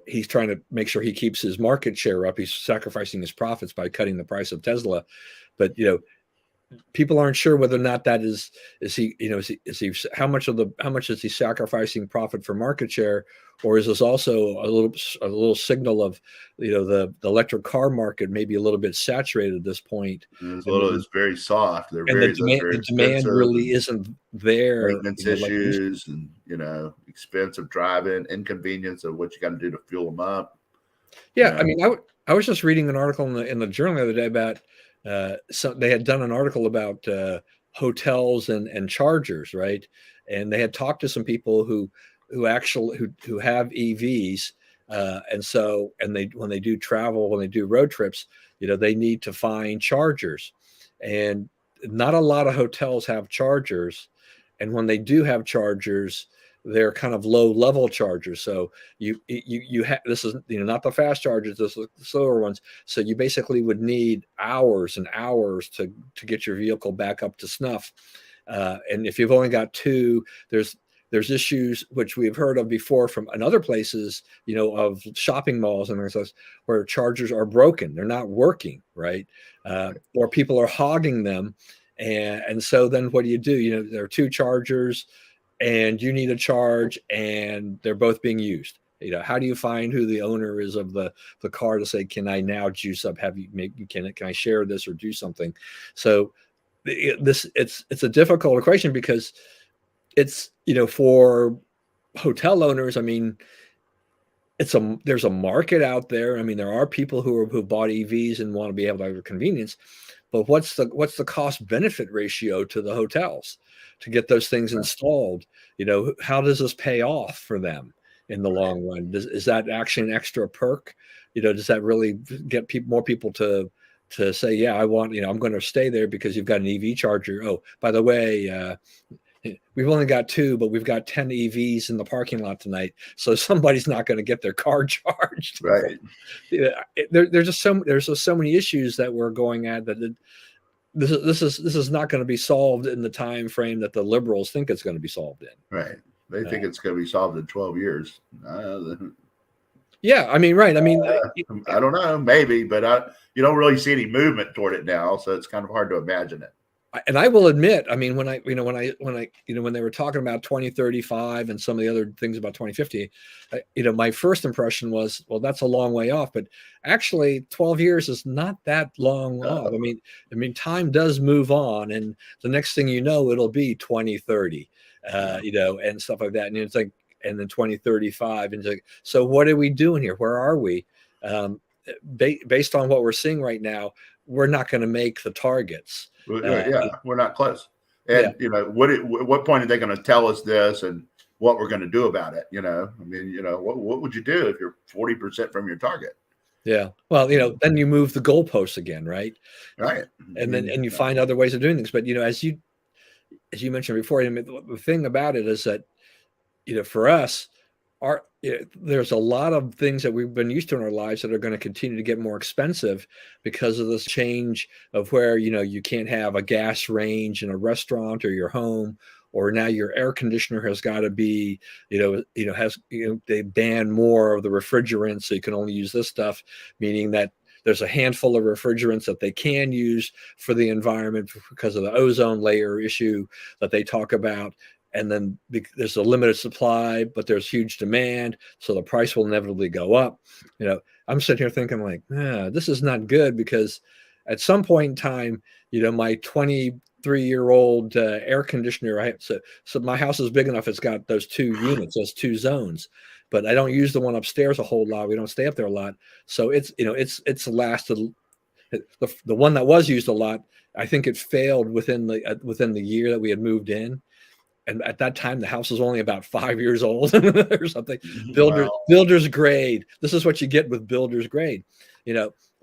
he's trying to make sure he keeps his market share up. He's sacrificing his profits by cutting the price of Tesla, but people aren't sure whether or not that is he how much is he sacrificing profit for market share, or is this also a little signal of the electric car market may be a little bit saturated at this point. It's very soft. They're and very the demand really isn't there. Maintenance issues and expensive driving, inconvenience of what you got to do to fuel them up. Yeah, I mean, I was just reading an article in the journal the other day about so they had done an article about hotels and chargers, right? And they had talked to some people who have EVs, and they when they do travel, when they do road trips, they need to find chargers, and not a lot of hotels have chargers, and when they do have chargers, they're kind of low level chargers. So you have, this is not the fast chargers, this is the slower ones. So you basically would need hours and hours to get your vehicle back up to snuff. And if you've only got two, there's issues which we've heard of before from other places, of shopping malls and things where chargers are broken, they're not working, right? Or people are hogging them, and so then what do? There are two chargers, and you need a charge, and they're both being used. How do you find who the owner is of the car to say, can I now juice up? Can I share this or do something? So it's a difficult equation, because it's, for hotel owners, I mean, there's a market out there. I mean, there are people who bought EVs and want to be able to have convenience, but what's the cost benefit ratio to the hotels to get those things installed? How does this pay off for them in the long run? Is that actually an extra perk? Does that really get more people to say, yeah, I want, I'm going to stay there because you've got an EV charger. Oh, by the way, we've only got two, but we've got 10 EVs in the parking lot tonight, so somebody's not going to get their car charged. Right. There's just so many issues that we're going at that this is not going to be solved in the time frame that the liberals think it's going to be solved in. Right. They think it's going to be solved in 12 years. Yeah, I mean, right. I mean, I don't know, maybe, but you don't really see any movement toward it now, so it's kind of hard to imagine it. And I will admit, I mean, when they were talking about 2035 and some of the other things about 2050, my first impression was, well, that's a long way off. But actually, 12 years is not that long off. I mean, time does move on, and the next thing you know, it'll be 2030, and stuff like that. And it's like, and then 2035, and it's like, so what are we doing here? Where are we? Based on what we're seeing right now, we're not going to make the targets. We're not close. And Yeah. What point are they going to tell us this and what we're going to do about it? I mean, what would you do if you're 40% from your target? Yeah. Well, then you move the goalposts again, right? Right. And you find other ways of doing things. But as you mentioned before, I mean, the thing about it is that for us, there's a lot of things that we've been used to in our lives that are going to continue to get more expensive because of this change of where you can't have a gas range in a restaurant or your home, or now your air conditioner has got to be they ban more of the refrigerants, so you can only use this stuff, meaning that there's a handful of refrigerants that they can use for the environment because of the ozone layer issue that they talk about. And then there's a limited supply, but there's huge demand, so the price will inevitably go up. I'm sitting here thinking like, this is not good, because at some point in time, my 23-year-old air conditioner, so my house is big enough, it's got those 2 units, those 2 zones, but I don't use the one upstairs a whole lot. We don't stay up there a lot, so it's lasted. The one that was used a lot, I think it failed within the year that we had moved in. And at that time, the house was only about 5 years old or something. Builder's grade. This is what you get with builder's grade.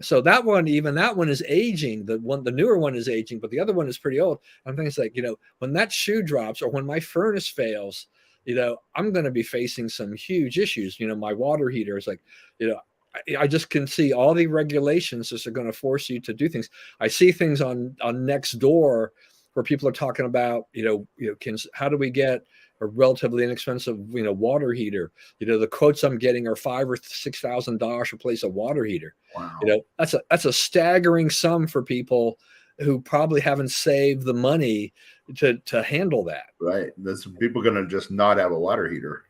So that one is aging. The newer one is aging, but the other one is pretty old. I'm thinking, it's like, when that shoe drops, or when my furnace fails, I'm going to be facing some huge issues. My water heater is like, I just can see all the regulations just are going to force you to do things. I see things on Nextdoor where people are talking about, how do we get a relatively inexpensive, water heater? The quotes I'm getting are $5,000 or $6,000 to replace a water heater. Wow. That's a staggering sum for people who probably haven't saved the money to handle that. Right. There's people going to just not have a water heater,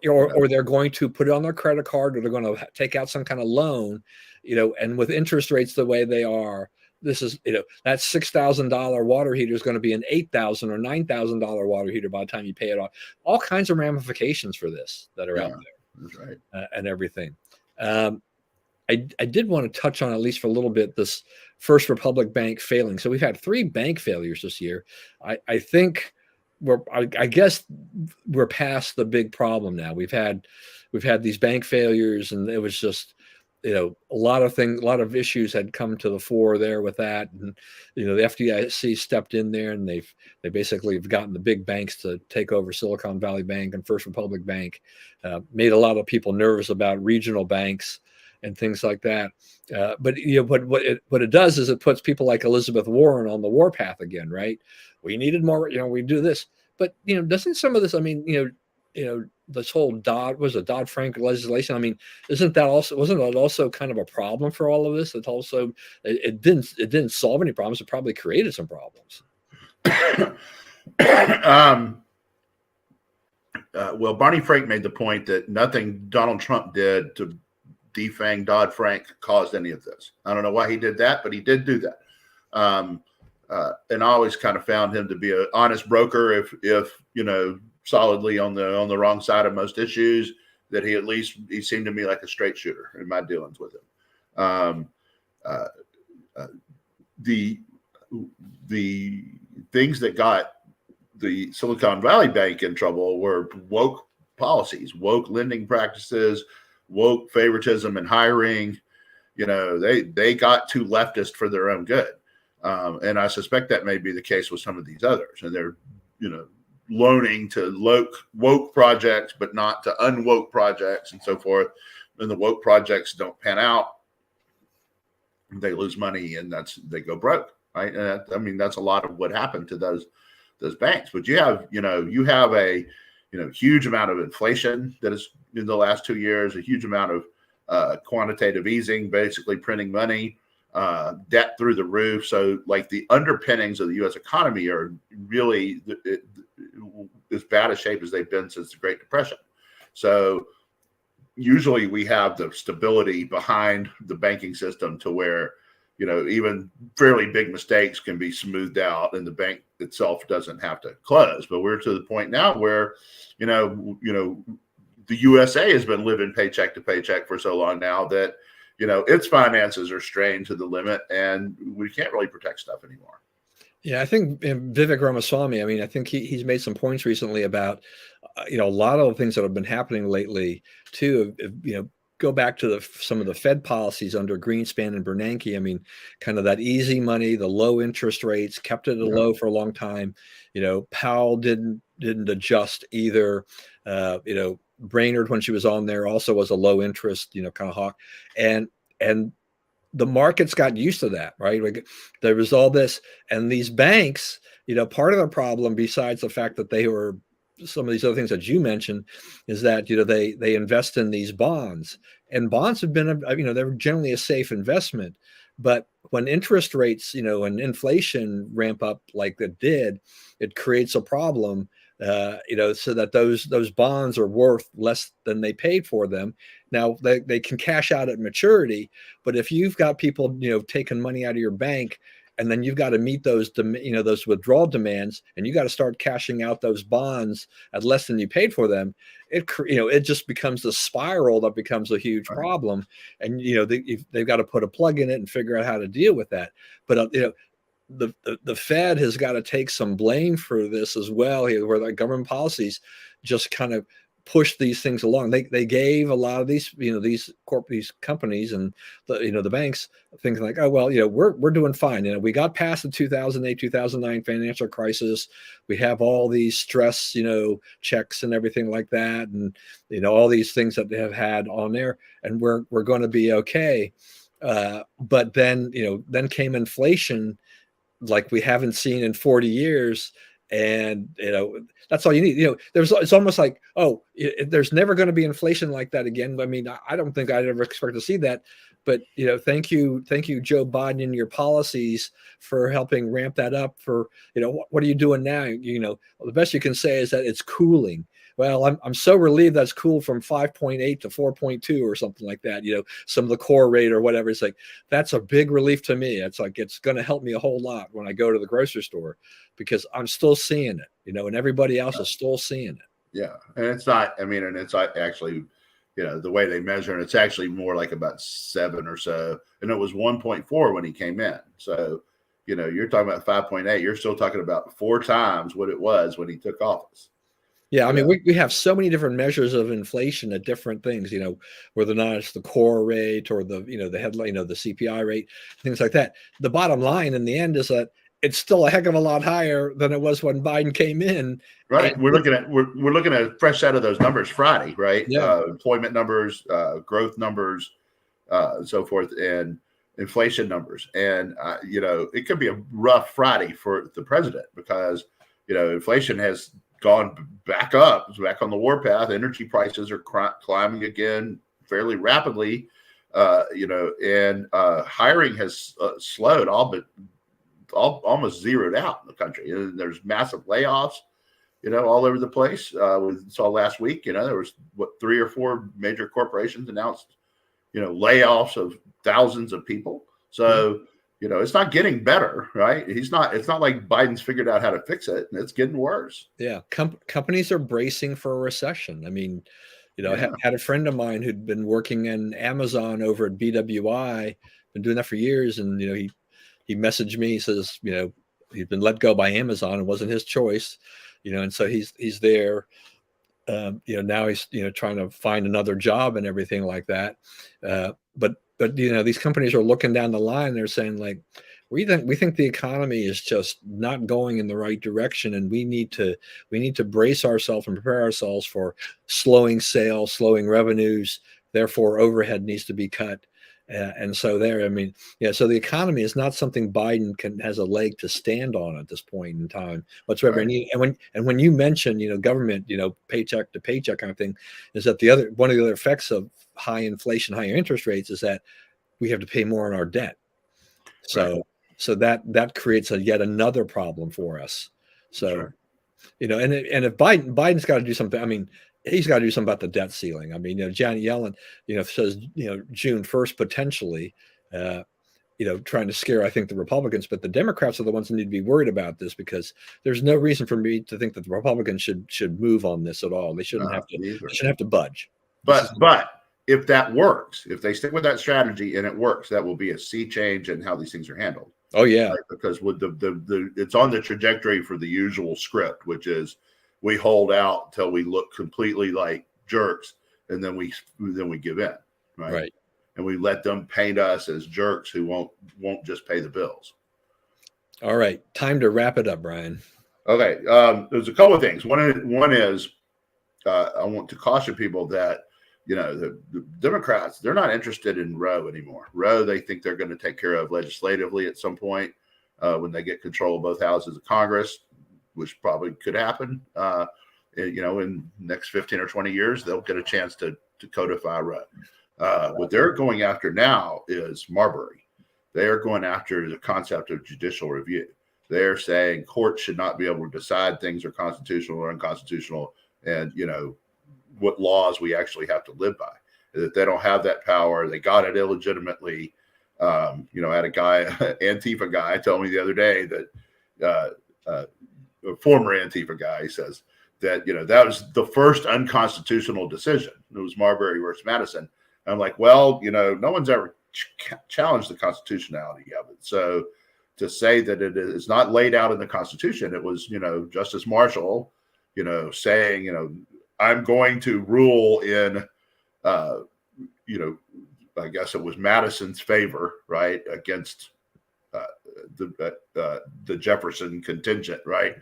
or they're going to put it on their credit card, or they're going to take out some kind of loan, and with interest rates the way they are, this is, that $6,000 water heater is going to be an $8,000 or $9,000 water heater by the time you pay it off. All kinds of ramifications for this that are out there. That's right. And everything. I did want to touch on, at least for a little bit, this First Republic Bank failing. So we've had 3 bank failures this year. I think I guess we're past the big problem now. We've had these bank failures, and it was just, a lot of issues had come to the fore there with that. And, the FDIC stepped in there, and they basically have gotten the big banks to take over Silicon Valley Bank and First Republic Bank, made a lot of people nervous about regional banks and things like that. But what it does is it puts people like Elizabeth Warren on the warpath again, right? We needed more, we do this. But, doesn't some of this, I mean, this whole Dodd-Frank legislation, I mean, wasn't that also kind of a problem for all of this? It also, it didn't solve any problems. It probably created some problems. Well, Barney Frank made the point that nothing Donald Trump did to defang Dodd-Frank caused any of this. I don't know why he did that, but he did do that. And I always kind of found him to be an honest broker, if solidly on the wrong side of most issues, that he seemed to me like a straight shooter in my dealings with him. The things that got the Silicon Valley Bank in trouble were woke policies, woke lending practices, woke favoritism in hiring. They got too leftist for their own good. And I suspect that may be the case with some of these others. And they're, loaning to woke projects, but not to unwoke projects and so forth. And the woke projects don't pan out. They lose money, and they go broke, right? And that's a lot of what happened to those banks. But you have a huge amount of inflation that is in the last 2 years, a huge amount of quantitative easing, basically printing money. debt through the roof. So like the underpinnings of the U.S. economy are really as bad a shape as they've been since the Great Depression. So usually we have the stability behind the banking system to where, even fairly big mistakes can be smoothed out and the bank itself doesn't have to close. But we're to the point now where, the USA has been living paycheck to paycheck for so long now that, its finances are strained to the limit and we can't really protect stuff anymore. Yeah, I think Vivek Ramaswamy, I mean, I think he's made some points recently about, a lot of the things that have been happening lately too, go back to some of the Fed policies under Greenspan and Bernanke. I mean, kind of that easy money, the low interest rates, kept it low for a long time. Powell didn't adjust either. Brainerd, when she was on there, also was a low interest, kind of hawk. And the markets got used to that, right? Like, there was all this, and these banks, part of the problem, besides the fact that they were some of these other things that you mentioned, is that they invest in these bonds, and bonds have been they're generally a safe investment. But when interest rates, and inflation ramp up like it did, it creates a problem. So that those bonds are worth less than they paid for them. Now they can cash out at maturity, but if you've got people taking money out of your bank, and then you've got to meet those those withdrawal demands, and you got to start cashing out those bonds at less than you paid for them, it just becomes a spiral that becomes a huge problem. And they've got to put a plug in it and figure out how to deal with that. But the Fed has got to take some blame for this as well, where the government policies just kind of push these things along. They gave a lot of these these companies and the banks thinking like, oh well, we're doing fine. We got past the 2008 2009 financial crisis. We have all these stress checks and everything like that, and all these things that they have had on there, and we're going to be okay. But then then came inflation like we haven't seen in 40 years. And that's all you need. It's almost like, there's never going to be inflation like that again. I mean, I don't think I'd ever expect to see that. But thank you, Joe Biden, and your policies for helping ramp that up. For what are you doing now? The best you can say is that it's cooling. Well, I'm so relieved that's cool from 5.8 to 4.2 or something like that. Some of the core rate or whatever. It's like, that's a big relief to me. It's like, it's going to help me a whole lot when I go to the grocery store, because I'm still seeing it, and everybody else is still seeing it. Yeah. And it's not, and it's actually, the way they measure it, it's actually more like about 7 or so. And it was 1.4 when he came in. So, you're talking about 5.8. You're still talking about 4 times what it was when he took office. Yeah, I mean, we have so many different measures of inflation at different things, whether or not it's the core rate or the, the headline, the CPI rate, things like that. The bottom line in the end is that it's still a heck of a lot higher than it was when Biden came in. Right. We're looking at a fresh set of those numbers Friday, right? Yeah. Employment numbers, growth numbers, so forth, and inflation numbers. And, it could be a rough Friday for the president because, inflation has gone back up. It's back on the warpath. Energy prices are climbing again fairly rapidly, and hiring has slowed almost zeroed out in the country. And there's massive layoffs, all over the place. We saw last week, there was 3 or 4 major corporations announced, layoffs of thousands of people. So, it's not getting better, right? It's not like Biden's figured out how to fix it. It's getting worse. Yeah. Companies are bracing for a recession. I mean, had a friend of mine who'd been working in Amazon over at BWI, been doing that for years. And, he messaged me, he says, he'd been let go by Amazon. It wasn't his choice, and so he's there. Now he's, trying to find another job and everything like that. But these companies are looking down the line. They're saying like, we think the economy is just not going in the right direction, and we need to brace ourselves and prepare ourselves for slowing sales, slowing revenues. Therefore, overhead needs to be cut. And so so the economy is not something Biden has a leg to stand on at this point in time whatsoever. Right. And when you mention, government, paycheck to paycheck kind of thing, is that one of the other effects of high inflation, higher interest rates is that we have to pay more on our debt. So so that creates yet another problem for us. So and if Biden's got to do something, I mean, he's got to do something about the debt ceiling. I mean, Janet Yellen, says June 1st potentially. Trying to scare, I think, the Republicans, but the Democrats are the ones that need to be worried about this, because there's no reason for me to think that the Republicans should move on this at all. They shouldn't have to. They shouldn't have to budge. But if that works, if they stick with that strategy and it works, that will be a sea change in how these things are handled. Oh yeah, right? Because with it's on the trajectory for the usual script, which is we hold out till we look completely like jerks, and then we give in, right? Right. And we let them paint us as jerks who won't just pay the bills. All right, time to wrap it up, Brian. Okay, there's a couple of things. One is I want to caution people that the Democrats, they're not interested in Roe anymore. Roe, they think they're going to take care of legislatively at some point when they get control of both houses of Congress, which probably could happen. In the next 15 or 20 years, they'll get a chance to codify Roe. What they're going after now is Marbury. They are going after the concept of judicial review. They're saying courts should not be able to decide things are constitutional or unconstitutional, and what laws we actually have to live by. That they don't have that power. They got it illegitimately. I had a guy, Antifa guy, tell me the other day that a former Antifa guy says that that was the first unconstitutional decision. It was Marbury versus Madison. I'm like, well, no one's ever challenged the constitutionality of it. So to say that it is not laid out in the Constitution, it was, Justice Marshall, saying, I'm going to rule in, I guess it was Madison's favor, right, against the Jefferson contingent, right?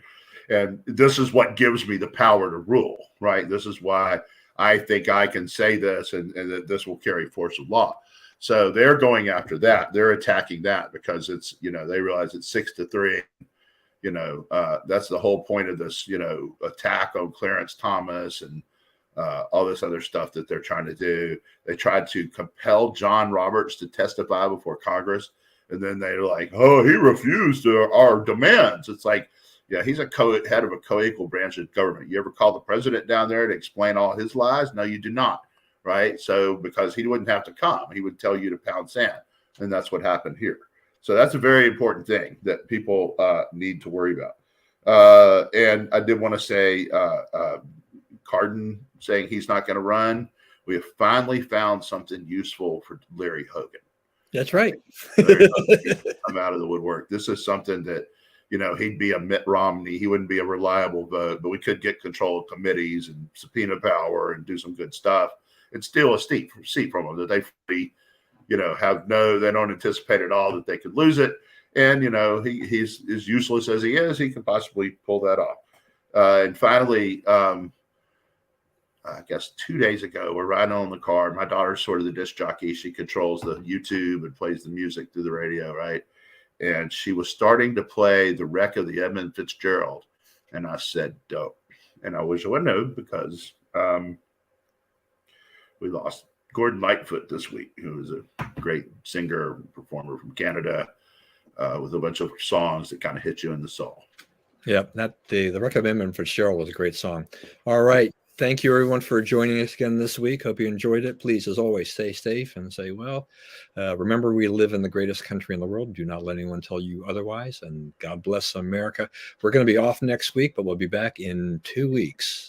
And this is what gives me the power to rule, right? This is why I think I can say this and that this will carry force of law. So they're going after that. They're attacking that because it's, they realize it's 6-3. That's the whole point of this, attack on Clarence Thomas and all this other stuff that they're trying to do. They tried to compel John Roberts to testify before Congress. And then they're like, oh, he refused our demands. It's like, yeah, he's a head of a co-equal branch of government. You ever call the president down there to explain all his lies? No, you do not. Right. So because he wouldn't have to come, he would tell you to pound sand. And that's what happened here. So that's a very important thing that people need to worry about. And I did want to say, Cardin saying he's not going to run. We have finally found something useful for Larry Hogan. That's right. I'm out of the woodwork. This is something that, he'd be a Mitt Romney. He wouldn't be a reliable vote, but we could get control of committees and subpoena power and do some good stuff and steal a seat from them that they, they don't anticipate at all that they could lose it. And, he's as useless as he is, he can possibly pull that off. And finally, I guess 2 days ago, we're riding on the car. My daughter's sort of the disc jockey. She controls the YouTube and plays the music through the radio, right? And she was starting to play the wreck of the Edmund Fitzgerald. And I said, dope. And I wish I would know because we lost Gordon Lightfoot this week, who was a great singer, performer from Canada with a bunch of songs that kind of hit you in the soul. Yeah, the wreck of Edmund Fitzgerald was a great song. All right. Thank you, everyone, for joining us again this week. Hope you enjoyed it. Please, as always, stay safe and say well. Remember, we live in the greatest country in the world. Do not let anyone tell you otherwise. And God bless America. We're going to be off next week, but we'll be back in 2 weeks.